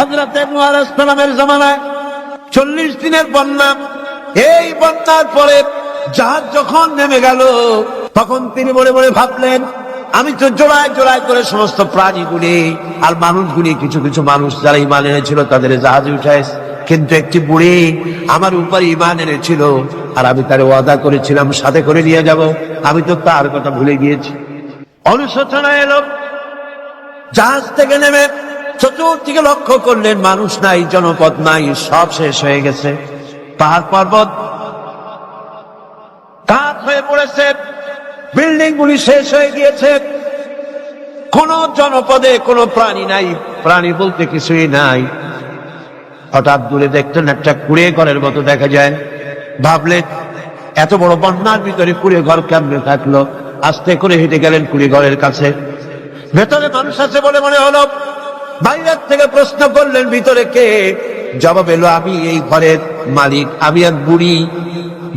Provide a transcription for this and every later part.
হযরত নূহ আলাইহিস সালামের জামানায় 40 দিনের বন্যা। এই বন্যার পরে জাহাজ যখন নেমে গেল, তখন তিনি মনে মনে ভাবলেন, আমি তো জোড়ায় জোড়ায় করে সমস্ত প্রাণীগুলি আর মানুষগুলি, কিছু কিছু মানুষ যারা ঈমান এনেছিল তাদের জাহাজে উঠাইছে, কিন্তু একটি বুড়ি আমার উপরে ঈমান এনেছিল আর আমি তার ওয়াদা করেছিলাম সাথে করে নিয়ে যাব, আমি তো তার কথা ভুলে গিয়েছি। অনুশোচনা এলো। জাহাজ থেকে নেমে চতুর্দিকে লক্ষ্য করলেন, মানুষ নাই, জনপদ নাই, সব শেষ হয়ে গেছে। পাহাড় পর্বত কাঠ হয়ে পড়েছে, বিল্ডিং গুলি শেষ হয়ে গিয়েছে, কোন জনপদে কোনো প্রাণী নাই, প্রাণী বলতে কিছুই নাই। হঠাৎ দূরে দেখতেন একটা কুড়ে ঘরের মতো দেখা যায়। ভাবলেন, এত বড় বন্যার ভিতরে কুড়ে ঘর কেমনে থাকলো? আস্তে করে হেঁটে গেলেন কুড়ে ঘরের কাছে। ভেতরে মানুষ আছে বলে মনে হলো। বাইরের থেকে প্রশ্ন করলেন, ভিতরে কে? জবাব এলো, আমি এই ঘরের মালিক, আমি এক বুড়ি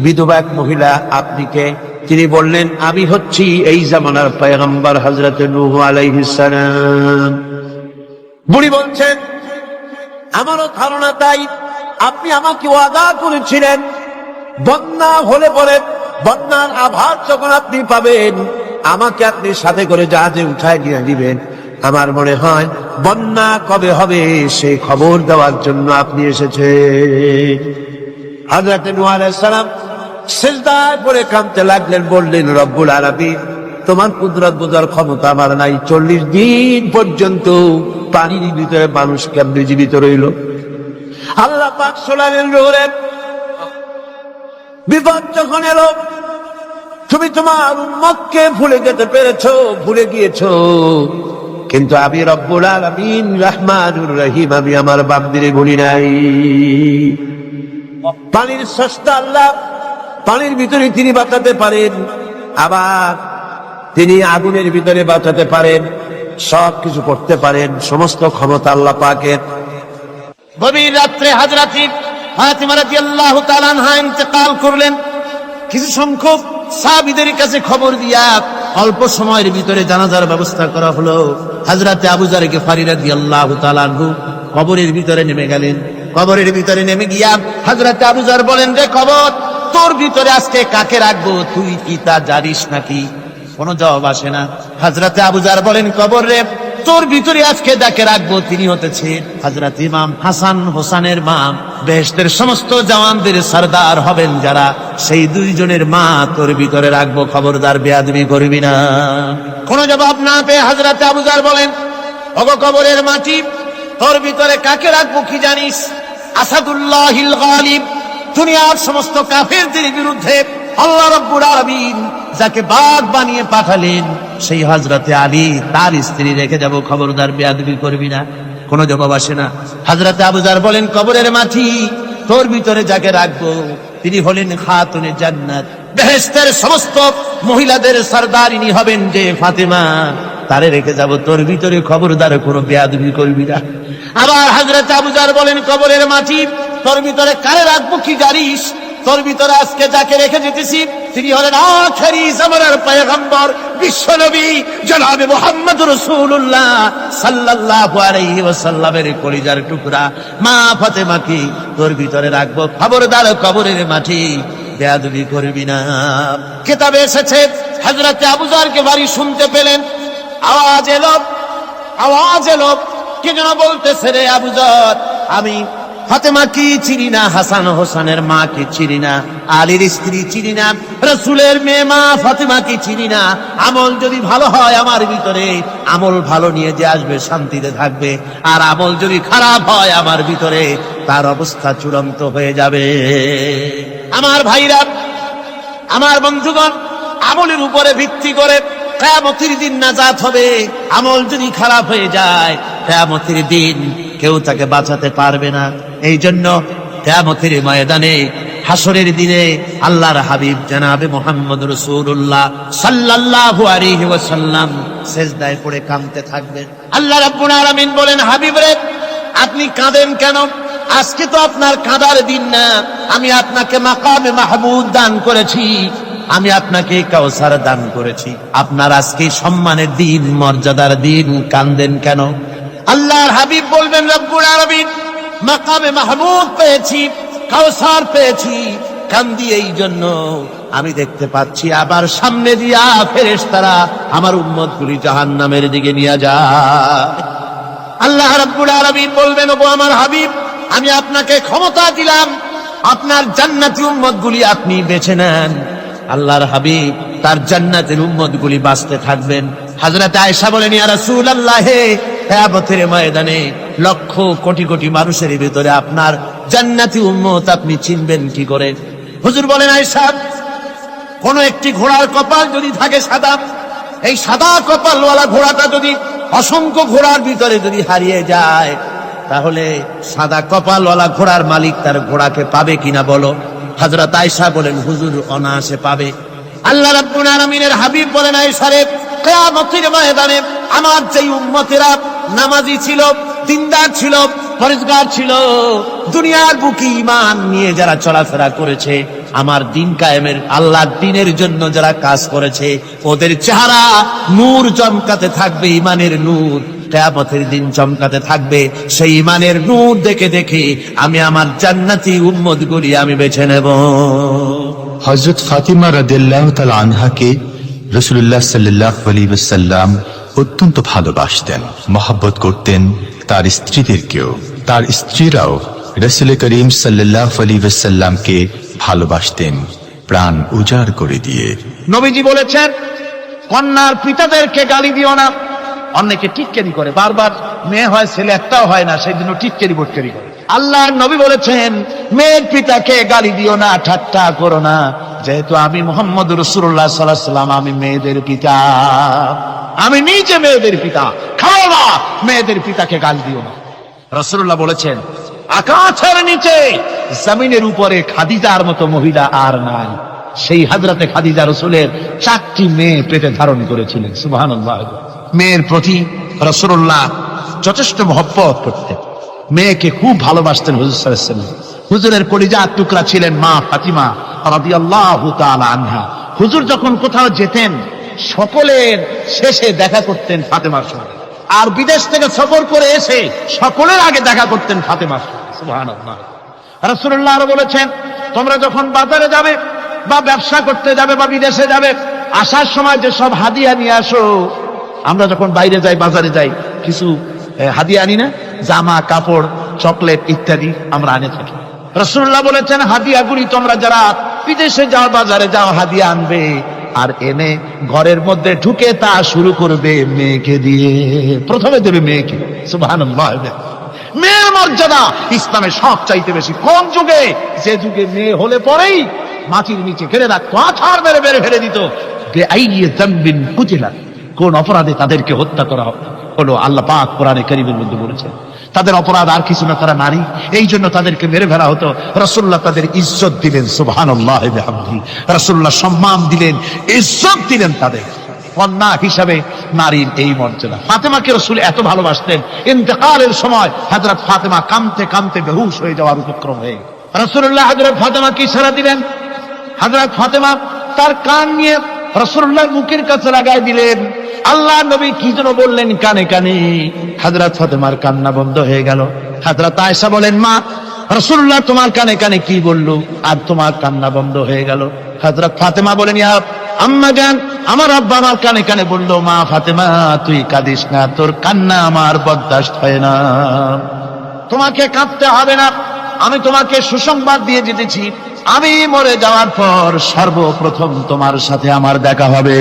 বিধবা এক মহিলা। আপনি কে? তিনি বললেন, আমি হচ্ছি এই জামানার পয়গম্বর হযরত নূহ আলাইহিস সালাম। বুড়ি বলছেন, আমারও ধারণা তাই। আপনি আমাকে ওয়াদা করেছিলেন বন্যা হলে পরে, বন্যার আভার যখন আপনি পাবেন, আমাকে আপনি সাথে করে জাহাজে উঠায় নিয়ে দিবেন। আমার মনে হয় বন্যা কবে হবে সেই খবর দেওয়ার জন্য আপনি এসেছেন। হযরত নূহ আলাইহিস সালাম সিজদায় পড়ে কাঁদতে লাগলেন, বললেন, রব্বুল আলামিন, তোমার কুদরত বোঝার ক্ষমতা আমার নাই। 40 দিন পর্যন্ত পানির ভিতরে মানুষ কেমনে জীবিত রইল? আল্লাহ পাক শোনালেন, নূরে বিপদ যখন এলো, তুমি তোমার উম্মতকে ভুলে যেতে পেরেছো, ভুলে গিয়েছো, কিন্তু আমি রব্বুল আলামিন রহমানুর রহিম, আমি আমার বান্দাদের ভুলি নাই। পানির স্রষ্টা আল্লাহ, পানির ভিতরে তিনি বাঁচাতে পারেন, আবার তিনি আগুনের ভিতরে বাঁচাতে পারেন, সবকিছু করতে পারেন, সমস্ত ক্ষমতা আল্লাহ পাকের। গভীর রাত্রে হযরত ফাতিমা রাদিয়াল্লাহু তাআলা আনহা ইন্তেকাল করলেন। কিছু সংখ্যক সাহাবীদের কাছে খবর দিয়া অল্প সময়ের ভিতরে জানাজার ব্যবস্থা করা হলো। হযরত আবু যর গিফারী রাদিয়াল্লাহু তাআলা আনহু কবরের ভিতরে নেমে গেলেন। কবরের ভিতরে নেমে গিয়া হযরত আবু যর বলেন, রে কবর, তোর ভিতরে আজকে কাকে রাখবো? তুই কি তা জানিস নাকি? কোনো জবাব আসে না। হযরত আবু যর বলেন, কবর রে, তোর ভিতরে আজকে যাকে রাখবো তিনি হতেছেন হযরত ইমাম হাসান হোসেনের মা। বেহেশতের সমস্ত জওয়ানদের সরদার হবেন যারা, সেই দুইজনের মা তোর ভিতরে রাখবো, খবরদার বেয়াদবি করবি না। কোনো জবাব না পেয়ে হযরত আবু যর বলেন, ওগো কবরের মাটি, তোর ভিতরে কাকে রাখবো কি জানিস? আসাদুল্লাহিল গালিব, দুনিয়ার সমস্ত কাফেরদের বিরুদ্ধে আল্লাহ রাব্বুল আলামিন যাকে বাঘ বানিয়ে পাঠালেন, সেই হযরতে আলী, তার স্ত্রী রেখে যাব, খবরদার বেয়াদবি করবি না। কোনো জবাব আসে না। হযরতে আবু যর বলেন, কবরের মাটি, তোর ভিতরে যাকে রাখবো তিনি হলেন খাতুনে জান্নাত, বেহেশতের সমস্ত মহিলাদের সরদারিনী হবেন যে ফাতেমা, তারে রেখে যাব, তোর ভিতরে খবরদার কোনো বেয়াদবি করবি না। আবার হযরত আবু যর বলেন, কবরের মাটি, তোর ভিতরে কারে রাখবো কি জানিস? তোর ভিতরে আজকে যাকে রেখে যেতেছি তিনি হলেন আখেরি জামানার পয়গম্বর বিশ্বনবী জনাবে মুহাম্মদ রাসূলুল্লাহ সাল্লাল্লাহু আলাইহি ওয়াসাল্লামের কলিজার টুকরা মা ফাতেমাকে তোর ভিতরে রাখবো, খবরদার কবরের মাটি বেয়াদবি করবি না। কিতাবে এসেছে হযরত আবু যরকে বাড়ি শুনতে পেলেন, আওয়াজ এলো, কি যেন বলতেছে, রে আবু যর, আমি ফাতেমা কি চিনি না, হাসান হোসেনের মা কি চিনি না, আলীর স্ত্রী চিনি না, রাসূলের মেয়ে মা ফাতেমা কি চিনি না। আমল যদি ভালো হয় আমার ভিতরে, আমল ভালো নিয়ে যে আসবে শান্তিতে থাকবে, আর আমল যদি খারাপ হয় আমার ভিতরে, তার অবস্থা চূড়ান্ত হয়ে যাবে। আমার ভাইরা, আমার বন্ধুগণ, আমলের উপরে ভিত্তি করে কিয়ামতের দিন নাজাত হবে। আমল যদি খারাপ হয়ে যায়, কিয়ামতের দিন কেউ তাকে বাঁচাতে পারবে না। এই জন্য কিয়ামতের ময়দানে, হাসরের দিনে আল্লাহর হাবিব জনাবে মুহাম্মদ রাসূলুল্লাহ সাল্লাল্লাহু আলাইহি ওয়াসাল্লাম সিজদায় পড়ে কাঁদতে থাকবেন। আল্লাহ রাব্বুল আলামিন বলেন, হাবিব রে, আপনি কাঁদেন কেন? আজকে তো আপনার কাঁদার দিন না, আমি আপনাকে মাকামে মাহমুদ দান করেছি, আমি আপনাকে কাউসার দান করেছি, আপনার আজকে সম্মানের দিন, মর্যাদার দিন, কাঁদেন কেন? আল্লাহর হাবিব বলবেন রব্বুল আলামিন মাকামে মাহমুদ পেয়েছি, কাউসার পেয়েছি, কান্দি এই জন্য আমি দেখতে পাচ্ছি আবার সামনে দিয়া ফেরেশতারা আমার উম্মতগুলি জাহান্নামের দিকে নিয়ে যায়। আল্লাহ রাব্বুল আলামিন বলবেন, ওগো আমার হাবিব, আমি আপনাকে ক্ষমতা দিলাম, আপনার জান্নাতি উম্মতগুলি আপনি বেছে নেন। আল্লাহর হাবিব তার জান্নাতের উম্মতগুলি বাঁচতে থাকবেন। হযরত আয়েশা বলেন, ইয়া রাসূলুল্লাহ, কিয়ামতের ময়দানে লক্ষ কোটি কোটি মানুষের ভিতরে আপনার জান্নাতি উম্মত আপনি চিনবেন কি করে? হুজুর বলেন, আয়েশা, কোন একটি ঘোড়ার কপাল যদি থাকে সাদা, এই সাদা কপালওয়ালা ঘোড়াটা যদি অসংখ্য ঘোড়ার ভিতরে যদি হারিয়ে যায়, তাহলে সাদা কপালওয়ালা ঘোড়ার মালিক তার ঘোড়াকে পাবে কিনা বলো? হযরত আয়েশা বলেন, হুজুর অনায়াসে পাবে। আল্লাহ রাব্বুল আলামিনের হাবিব বলেন, আয়েশা রে, কিয়ামতের ময়দানে আমার যেই উম্মতেরা নামাজি ছিল, দিনদার ছিল, পরেজগার ছিল, দুনিয়ার বুকে ঈমান নিয়ে যারা চলাফেরা করেছে, আমার দিন কায়েমের আল্লাহর দ্বীনের জন্য যারা কাজ করেছে, ওদের চেহারা নূর চমকাতে থাকবে, ঈমানের নূর কিয়ামতের দিন চমকাতে থাকবে। সেই ঈমানের নূর দেখে দেখে আমি আমার জান্নাতি উম্মতগুলি আমি বেছে নেব। হযরত ফাতিমা রাদিয়াল্লাহু তাআলা আনহাকে রাসূলুল্লাহ সাল্লাল্লাহু আলাইহি ওয়াসাল্লাম অত্যন্ত ভালোবাসতেন, মহব্বত করতেন তার স্ত্রীদেরকেও। তার স্ত্রীরাও রাসূল করিম সাল্লাল্লাহু আলাইহি ওয়াসাল্লামকে ভালোবাসতেন প্রাণ উজাড় করে দিয়ে। নবীজি বলেছেন, কন্যার পিতাদেরকে গালি দিও না। অনেকে টিটকারি করে, বারবার মেয়ে হয় ছেলে একটাও হয় না, সেই জন্য টিটকারি বটকারি করে। আল্লাহর নবী বলেছেন, মেয়ের পিতাকে গালি দিও না, ঠাট্টা করো না, যেহেতু আমি মুহাম্মদ রাসূলুল্লাহ সাল্লাল্লাহু আলাইহি ওয়াসাল্লাম, আমি মেয়েদের পিতা, আমি নিজে মেয়েদের পিতা। খাও না, মেয়েদের পিতাকে গালি দিও না। রাসূলুল্লাহ বলেছেন, আকাশের নিচে জমিনের উপরে খাদিজার মতো মহিলা আর নাই। সেই হযরতে খাদিজা রাসূলের 4টি মেয়ে পেটে ধারণ করেছিলেন। সুবহানাল্লাহ। মেয়ের প্রতি রাসূলুল্লাহ যথেষ্ট মহব্বত করতেন, মেয়েকে খুব ভালোবাসতেন হুজুর সাল্লাল্লাহু আলাইহি ওয়াসাল্লাম। হুজুরের কলিজার টুকরা ছিলেন মা ফাতিমা রাদিয়াল্লাহু তাআলা আনহা। হুজুর যখন কোথাও যেতেন, সকলের শেষে দেখা করতেন ফাতেমার সঙ্গে, আর বিদেশ থেকে সফর করে এসে সকলের আগে দেখা করতেন ফাতেমার সঙ্গে। সুবহানাল্লাহ। রাসূলুল্লাহ আরো বলেছেন, তোমরা যখন বাজারে যাবে বা ব্যবসা করতে যাবে বা বিদেশে যাবে, আসার সময় যে সব হাদিয়া নিয়ে আসো। আমরা যখন বাইরে যাই, বাজারে যাই, কিছু হাদিয়া আনি না, জামা কাপড় চকলেট ইত্যাদি আমরা আনে থাকি। রাসূলুল্লাহ বলেছেন, হাদিয়াগুলি তোমরা যারা বিদেশে যাও, বাজারে যাও, হাদিয়া আনবে, আর এনে ঘরের মধ্যে ঢুকে তা শুরু করবে মেয়েকে দিয়ে। প্রথমে দেবে মেয়েকে। সুবহানাল্লাহ। মেয়ের মর্যাদা ইসলামে সব চাইতে বেশি। কোন যুগে? যে যুগে মেয়ে হলে পরেই মাটির নিচে ঘিরে রাখতো, আছাড় মেরে মেরে ফেলে দিত। বেআইয়ি যামবিন কুতিলা, কোন অপরাধে তাদেরকে হত্যা করা হলো। আল্লাহ পাক কোরআনে কারীমের মধ্যে বলেছেন, তাদের অপরাধ আর কিছু না, তারা নারী, এই জন্য তাদেরকে মেরে ফেলা হতো। রাসূলুল্লাহ তাদের ইজ্জত দিলেন। সুবহানাল্লাহ ওয়া বিহামদিহি। রাসূলুল্লাহ সম্মান দিলেন, ইজ্জত দিলেন তাদের। কন্যা হিসাবে নারীর এই মর্যাদা। ফাতেমাকে রাসূল এত ভালোবাসতেন, ইন্তেকালের সময় হযরত ফাতেমা কাঁদতে কাঁদতে বেহুশ হয়ে যাওয়ার উপক্রম হয়ে রাসূলুল্লাহ হযরত ফাতেমাকে ইশারা দিলেন। হযরত ফাতেমা তার কান নিয়ে রাসূলুল্লাহর মুখের কাছে লাগাই দিলেন। আল্লাহ নবী কি যেন বললেন কানে কানে, হযরত ফাতেমার কান্না বন্ধ হয়ে গেল। হযরত আয়েশা বলেন, মা, রাসূলুল্লাহ তোমার কানে কানে কি বলল আর তোমার কান্না বন্ধ হয়ে গেল? হযরত ফাতেমা বলেন, ইয়া আম্মা জান, আমার আব্বা আমার কানে কানে বলল, মা ফাতেমা তুই কাঁদিস না, তোর কান্না আমার বরদাস্ত হয় না, তোমাকে কাঁদতে হবে না, আমি তোমাকে সুসংবাদ দিয়ে যেতেছি, আমি মরে যাওয়ার পর সর্বপ্রথম তোমার সাথে আমার দেখা হবে।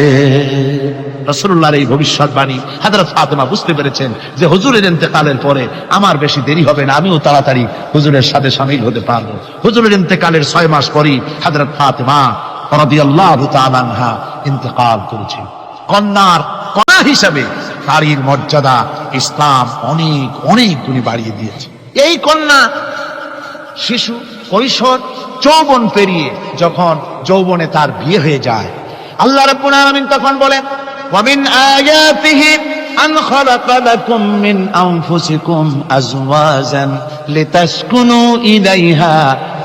রাসূলুল্লাহর এই ভবিষ্যৎবাণী হযরত ফাতেমা বুঝতে পেরেছেন যে হুজুরের ইন্তেকালের পরে আমার বেশি দেরি হবে না, আমিও তাড়াতাড়ি হুজুরের সাথে শামিল হতে পারবো। হুজুরের ইন্তেকালের 6 মাস পরই হযরত ফাতেমা রাদিয়াল্লাহু তাআলা আনহা ইন্তেকাল করেছেন। কন্যা হিসাবে নারীর মর্যাদা ইসলাম অনেক অনেক গুণে বাড়িয়ে দিয়েছে। এই কন্যা শিশু, কৈশোর, যৌবন পেরিয়ে যখন যৌবনে তার বিয়ে হয়ে যায়, আল্লাহ রাব্বুল আলামিন তখন বলেন, ওয়া মিন আয়াতিহি আন খালাকা লাকুম মিন আনফুসিকুম আজওয়াজান লিতাসকুনু ইলাইহা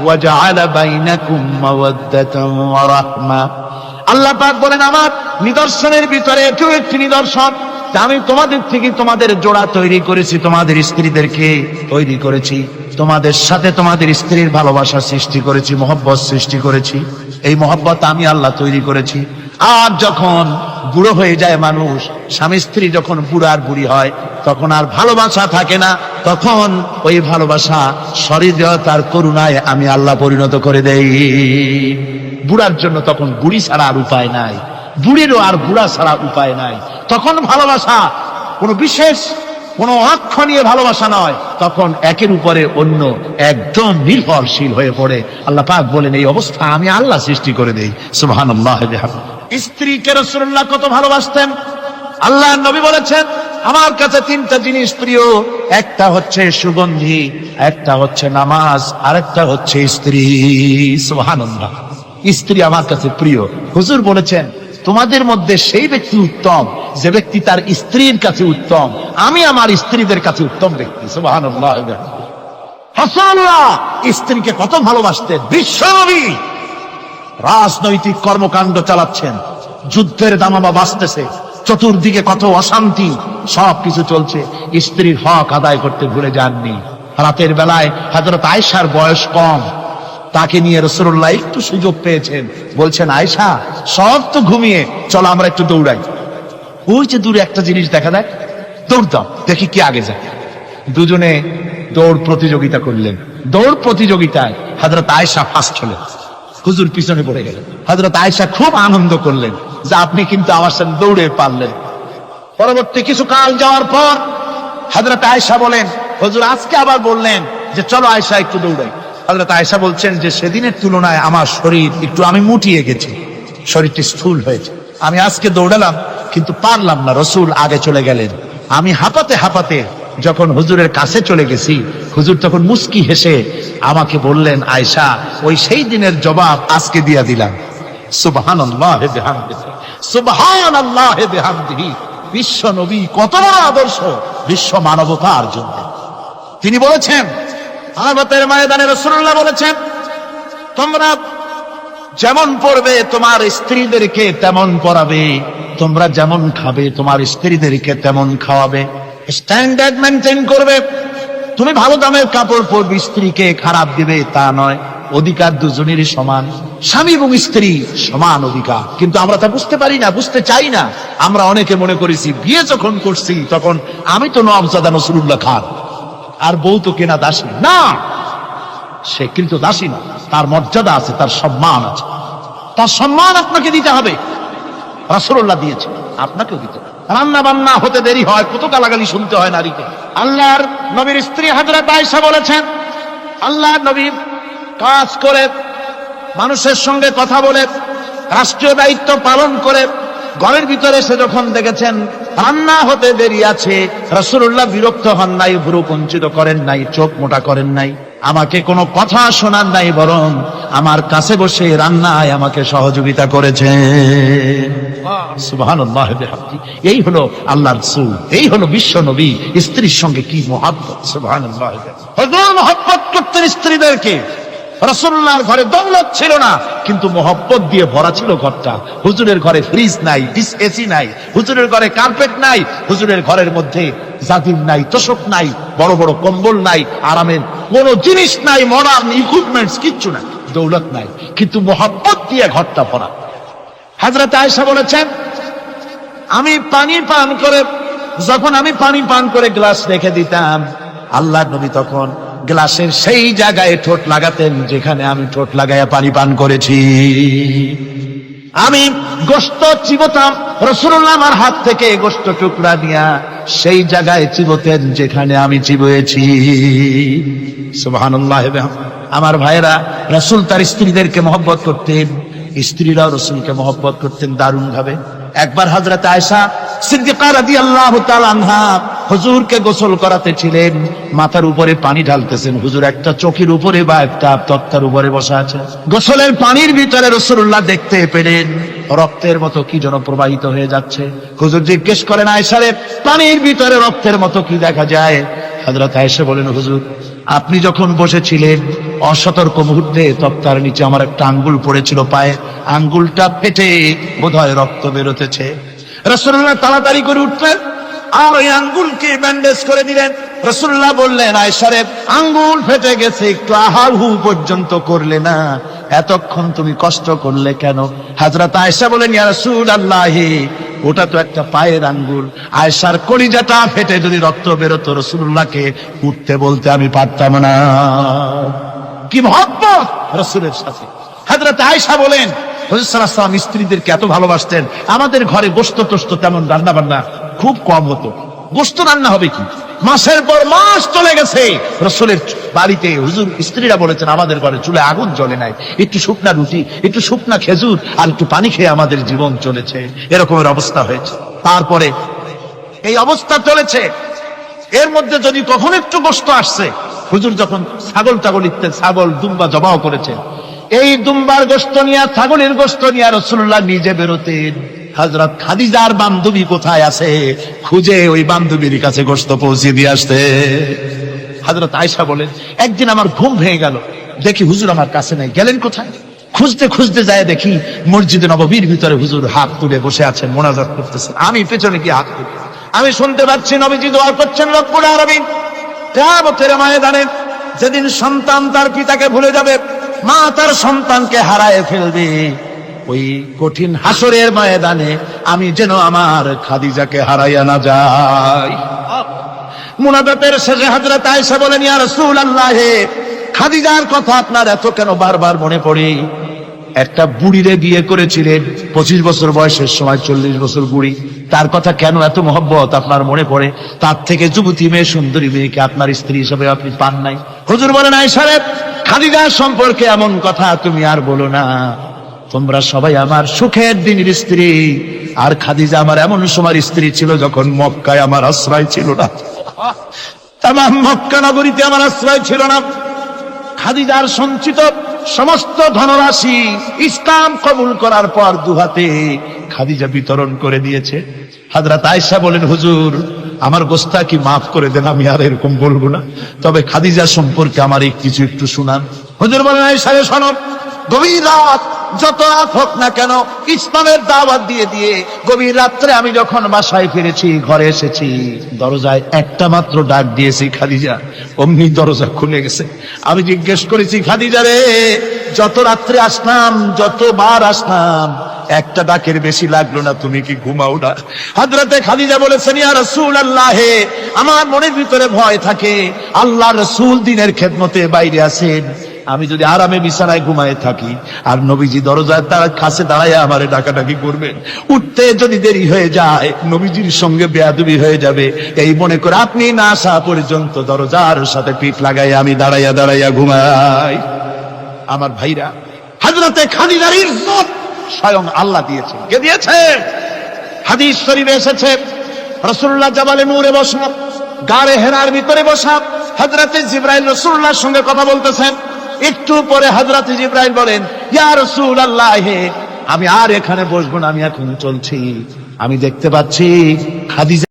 ওয়া জাআলা বাইনাকুম মাওয়াদ্দাতান ওয়া রাহমা। আল্লাহ পাক বলেন, আমার নিদর্শনের ভিতরে এটিও একটি নিদর্শন, যে আমি তোমাদের থেকে তোমাদের জোড়া তৈরি করেছি, তোমাদের স্ত্রীদেরকে তৈরি করেছি, তোমাদের সাথে তোমাদের স্ত্রীর ভালোবাসা সৃষ্টি করেছি, মহব্বত সৃষ্টি করেছি। এই মহব্বত আমি আল্লাহ তৈরি করেছি। আর যখন বুড়ো হয়ে যায় মানুষ, স্বামী স্ত্রী যখন বুড়ার বুড়ি হয়, তখন আর ভালোবাসা থাকে না, তখন ওই ভালোবাসা সহৃদয়তার করুণায় আমি আল্লাহ পরিণত করে দেই। বুড়ার জন্য তখন বুড়ি ছাড়া আর উপায় নাই, বুড়িরও আর বুড়া ছাড়া উপায় নাই। তখন ভালোবাসা কোনো বিশেষ কোনো অক্ষ নিয়ে ভালোবাসা নয়, তখন একের উপরে অন্য একদম নির্ভরশীল হয়ে পড়ে। আল্লাহ পাক বলেন এই অবস্থা আমি আল্লাহ সৃষ্টি করে দেই। সুবহানাল্লাহ। স্ত্রীকে রাসূলুল্লাহ কত ভালোবাসতেন। আল্লাহর নবী বলেছেন আমার কাছে তিনটা জিনিস প্রিয়, একটা হচ্ছে সুগন্ধি, একটা হচ্ছে নামাজ, আরেকটা হচ্ছে স্ত্রী। সুবহানাল্লাহ। স্ত্রী আমার কাছে প্রিয়। হুজুর বলেছেন তোমাদের মধ্যে সেই ব্যক্তি উত্তম যে ব্যক্তি তার স্ত্রীর কাছে উত্তম। আমি আমার স্ত্রীদের কাছে উত্তম ব্যক্তি। সুবহানাল্লাহ। রাসূলুল্লাহ স্ত্রীকে কত ভালোবাসতেন। বিশ্বনবী রাজনৈতিক কর্মকাণ্ড চালাচ্ছেন, যুদ্ধের দামামা বাজতেছে, চতুর্দিকে কত অশান্তি, সবকিছু চলছে, স্ত্রীর হক আদায় করতে ভুলে যাননি। রাতের বেলায় হযরত আয়েশার বয়স কম, তাকে নিয়ে রাসূলুল্লাহ একটু সুযোগ পেয়েছেন, বলছেন আয়েশা সব তো ঘুমিয়ে, চলো আমরা একটু দৌড়াই। ওই যে দূরে একটা জিনিস দেখা যায়, দৌড় দাও দেখি কি আগে যায়। দুজনে দৌড় প্রতিযোগিতা করলেন। দৌড় প্রতিযোগিতায় হযরত আয়েশা ফার্স্ট হলেন, হুজুর পিছনে পড়ে গেলেন। হযরত আয়েশা খুব আনন্দ করলেন যে আপনি কিন্তু আমার সাথে দৌড়ে পারলেন। পরবর্তী কিছু কাল যাওয়ার পর হযরত আয়েশা বলেন হুজুর আজকে আবার বললেন যে চলো আয়েশা একটু দৌড়াই। হযরত আয়েশা বলছেন যে সেদিনের তুলনায় আমার শরীর একটু আমি মুটিয়ে গেছি, শরীরটি স্থূল হয়েছে, আমি আজকে দৌড়ালাম কিন্তু পারলাম না। রাসূল আগে চলে গেলেন, আমি হাঁপাতে হাঁপাতে যখন হুজুরের কাছে চলে গেছি, হুজুর তখন মুস্কি হেসে আমাকে বললেন আয়েশা ওই সেই দিনের জবাব আজকে দিয়া দিলাম। সুবহানাল্লাহ বিহামদিহি, সুবহানাল্লাহ বিহামদিহি। বিশ্ব নবী কত বড় আদর্শ বিশ্ব মানবতার জন্য। তিনি বলেছেন আরাফাতের ময়দানে রাসূলুল্লাহ বলেছেন তোমরা যেমন পড়বে তোমার স্ত্রীদেরকে তেমন পড়াবে, তোমরা যেমন খাবে তোমার স্ত্রীদেরকে তেমন খাওয়াবে, স্ট্যান্ডার্ড মেনটেন করবে। তুমি ভালো দামের কাপড় পরবে, স্ত্রীকে খারাপ দিবে তা নয়। অধিকার দুজনেরই সমান, স্বামী এবং স্ত্রী সমান অধিকার। কিন্তু আমরা তা বুঝতে পারি না, বুঝতে চাই না। আমরা অনেকে মনে করেছি বিয়ে যখন করছি তখন আমি তো নওয়াবজাদা নসরুল্লাহ খান আর বউ তো কেনা দাসী না। সে কিন্তু দাসী না, তার মর্যাদা আছে, তার সম্মান আছে, তার সম্মান আপনাকে দিতে হবে। রাসূলুল্লাহ দিয়েছে, আপনাকেও দিতে হবে। রান্না বান্না হতে দেরি হয়, কত গালাগালি শুনতে হয় নারীকে। আল্লাহর নবীর স্ত্রী হযরত আয়েশা বলেছেন আল্লাহর নবী কাজ করে, মানুষের সঙ্গে কথা বলে, রাষ্ট্রীয় দায়িত্ব পালন করে ঘরের ভিতরে সে যখন দেখেছেন রান্না হতে দেরি আছে, রাসূলুল্লাহ বিরক্ত হন নাই, ভ্রু কুঞ্চিত করেন নাই, চোখ মোটা করেন নাই, আমাকে কোনো কথা শোনান নাই, বরং আমার কাছে বসে রান্নায় আমাকে সহযোগিতা করেছেন। সুবহানাল্লাহ বিহামদিহি। এই হলো আল্লাহর রাসূল, এই হলো বিশ্ব নবী। স্ত্রীর সঙ্গে কি মহব্বত! সুবহানাল্লাহ। হুজুর মহব্বত করতেন স্ত্রীদেরকে। রাসূলুল্লাহর ঘরে দৌলত ছিল না, কিন্তু মহব্বত দিয়ে ভরা ছিল ঘরটা। হুজুরের ঘরে ফ্রিজ নাই, এসি নাই, হুজুরের ঘরে কার্পেট নাই, হুজুরের ঘরের মধ্যে জাজিম নাই, তোশক নাই, বড় বড় কম্বল নাই, আরামের কোন জিনিস নাই, মডার্ন ইকুইপমেন্টস কিচ্ছু নাই, দৌলত নাই, কিন্তু মহব্বত দিয়ে ঘরটা ভরা। হযরত আয়েশা বলেছেন আমি পানি পান করে, যখন আমি পানি পান করে গ্লাস রেখে দিতাম, আল্লাহর নবী তখন গ্লাসের সেই জায়গায় ঠোঁট লাগাতেন যেখানে আমি ঠোঁট লাগাইয়া পানি পান করেছি। আমি গোশত চিবোতাম, রাসূলুল্লাহ আমার হাত থেকে গোশত টুকরা দিয়া সেই জায়গায় চিবোতেন যেখানে আমি চিবুয়েছি। সুবহানাল্লাহ। আমার ভাইরা, রাসূল তার স্ত্রীদেরকে মহব্বত করতেন, স্ত্রীরাও রাসূলকে মহব্বত করতেন দারুণ ভাবে। একবার হযরত আয়েশা সিদ্দিকা রাদিয়াল্লাহু তাআলা আনহা হুজুরকে গোসল করাতে ছিলেন, মাথার উপরে পানি ঢালতেছেন, হুজুর একটা চৌকির উপরে বা একটা তক্তার উপরে বসা আছে। গোসলের পানির ভিতরে রাসূলুল্লাহ দেখতে পেলেন রক্তের মতো কি যেন প্রবাহিত হয়ে যাচ্ছে। হুজুর জিজ্ঞেস করেন আয়েশারে পানির ভিতরে রক্তের মতো কি দেখা যায়? হযরত আয়েশা বলেন হুজুর আপনি যখন বসেছিলেন অসতর্ক মুহূর্তে তক্তার নিচে আমার একটা আঙ্গুল পড়েছিল পায়ে, আঙ্গুলটা ফেটে বোধহয় রক্ত বেরোতেছে। রাসূলুল্লাহ তাড়াতাড়ি করে উঠলেন, আর ওই আঙ্গুলকে ব্যান্ডেজ করে দিলেন। রাসূলুল্লাহ বললেন, আয়েশা রে, আঙ্গুল ফেটে গেছে, একটু আহাহু পর্যন্ত করলে না, এতক্ষণ তুমি কষ্ট করলে কেন? হযরত আয়েশা বলেন, ইয়া রাসূলুল্লাহ, ওটা তো একটা পায়ের আঙ্গুল। আয়েশার কলিজাটা ফেটে যদি রক্ত বেরোতো, রাসূলুল্লাহকে উঠতে বলতে আমি পারতাম না। কি মহব্বত রাসূলের সাথে। হযরত আয়েশা বলেন, হুজুর সাল্লাল্লাহু আলাইহি ওয়াসাল্লাম স্ত্রীদেরকে এত ভালোবাসতেন, আমাদের ঘরে গোশত টোস্ত তেমন রান্না বান্না খুব কম হতো। গোশত রান্না হবে কি, মাসের পর মাস চলে গেছে রাসূলের বাড়িতে, হুজুর স্ত্রীরা বলেছেন আমাদের ঘরে চুলে আগুন জ্বলে নাই, একটু শুকনা রুটি, একটু শুকনা খেজুর আর একটু পানি খেয়ে আমাদের জীবন চলেছে। এরকমের অবস্থা হয়েছে। তারপরে এই অবস্থা চলেছে, এর মধ্যে যদি কখন একটু গোশত আসছে, হুজুর যখন ছাগল ইত্যাদি ছাগল দুম্বা জবাও করেছে, এই দুম্বার গোশত নিয়ে, ছাগলের গোশত নিয়ে রাসূলুল্লাহ নিজে বেরোতেন। হযরত খাদিজার বান্ধবী কোথায় আছে খুঁজে ওই বান্ধবীর কাছে গোশত পৌঁছে দিয়ে আসতে। হযরত আয়েশা বলেন, একদিন আমার ঘুম ভেঙে গেল, দেখি হুজুর আমার কাছে নাই, গেলেন কোথায়? খুঁজতে খুঁজতে যায় দেখি মসজিদে নববীর ভিতরে হুজুর হাত তুলে বসে আছেন, মোনাজাত করতেছেন। আমি পেছনে গিয়ে হাত তুলি, আমি শুনতে পাচ্ছি নবীজি দোয়া করছেন, রব্বুল আলামিন কিয়ামতের ময়দানে যেদিন সন্তান তার পিতাকে ভুলে যাবে, মা তার সন্তানকে হারায় ফেলবে, ওই কঠিন হাসরের ময়দানে আমি যেন আমার খাদিজাকে হারাইয়া না যাই। মুনাজাতের শেষে হযরত আয়েশা বলেন, ইয়া রাসূলুল্লাহ, খাদিজার কথা আপনার এত কেন বারবার মনে পড়ে? একটা বুড়িরে বিয়ে করেছিলেন 25 বছর বয়সের সময়, 40 বছর বুড়ি, তার কথা কেন এত মহব্বত আপনার মনে পড়ে? তার থেকে যুবতী মেয়ে, সুন্দরী মেয়েকে আপনার স্ত্রী হিসেবে আপনি পান নাই। হুজুর বলেন, আয়েশা রে, খাদিজা সম্পর্কে এমন কথা তুমি আর বলো না, তোমরা সবাই আমার সুখের দিনের স্ত্রী, আর খাদিজা আমার এমন সময় স্ত্রী ছিল যখন মক্কায় আমার আশ্রয় ছিল না, তামাম মক্কা নগরীতে আমার আশ্রয় ছিল না। খাদিজার সঞ্চিত সমস্ত ধনরাশি ইসলাম কবুল করার পর দুহাতে খাদিজা বিতরণ করে দিয়েছে। হযরত আয়েশা বলেন, হুজুর আমার গোস্তাকি মাফ করে দেন, আমি আর এরকম বলবো না, তবে খাদিজা সম্পর্কে আমার কিছু একটু শুনান। হুজুর বলেন, আয়েশা রে শোনো, গভীর রাত, যত রাত হোক না কেন, ইসলামের দাওয়াত দিয়ে দিয়ে গভীর রাত্রে আমি যখন বাসায় ফিরেছি, ঘরে এসেছি, দরজায় একটা মাত্র ডাক দিয়েছি, খাদিজা, অমনি দরজা খুলে গেছে। আমি জিজ্ঞেস করেছি, খাদিজা রে, যত রাত্রে আসলাম, যতবার আসলাম, একটা ডাকের বেশি লাগলো না, তুমি কি ঘুমাও না? হযরতে খাদিজা বলেছেন, ইয়া রাসূলুল্লাহ, আমার মনের ভিতরে ভয় থাকে, আল্লাহর রাসূল দিনের খেদমতে বাইরে আছেন, আমি যদি আরামে বিছানায় ঘুমায় থাকি আর নবীজি দরজায় তার কাছে দাঁড়ায় আমারে ডাকাডাকি করবেন, উঠতে যদি দেরি হয়ে যায় নবীজির সঙ্গে বেয়াদবি হয়ে যাবে, এই মনে করে আপনি না আসা পর্যন্ত দরজার সাথে পিঠ লাগাই আমি দাঁড়াইয়া দাঁড়াইয়া ঘুমাই। আমার ভাইরা, হযরতে খাদিজার ইজ্জত স্বয়ং আল্লাহ দিয়েছে। কে দিয়েছে? হাদিস শরীফে এসেছে, রাসূলুল্লাহ জাবালে নূরে বসা, গারে হেরার ভিতরে বসা, হযরতে জিবরাইল রাসূলুল্লাহর সঙ্গে কথা বলতেছেন। একটু পরে হযরতে জিবরাইল বলেন, ইয়া রাসূলুল্লাহ, আমি আর এখানে বসবো না, আমি এখন চলছি, আমি দেখতে পাচ্ছি খাদিজা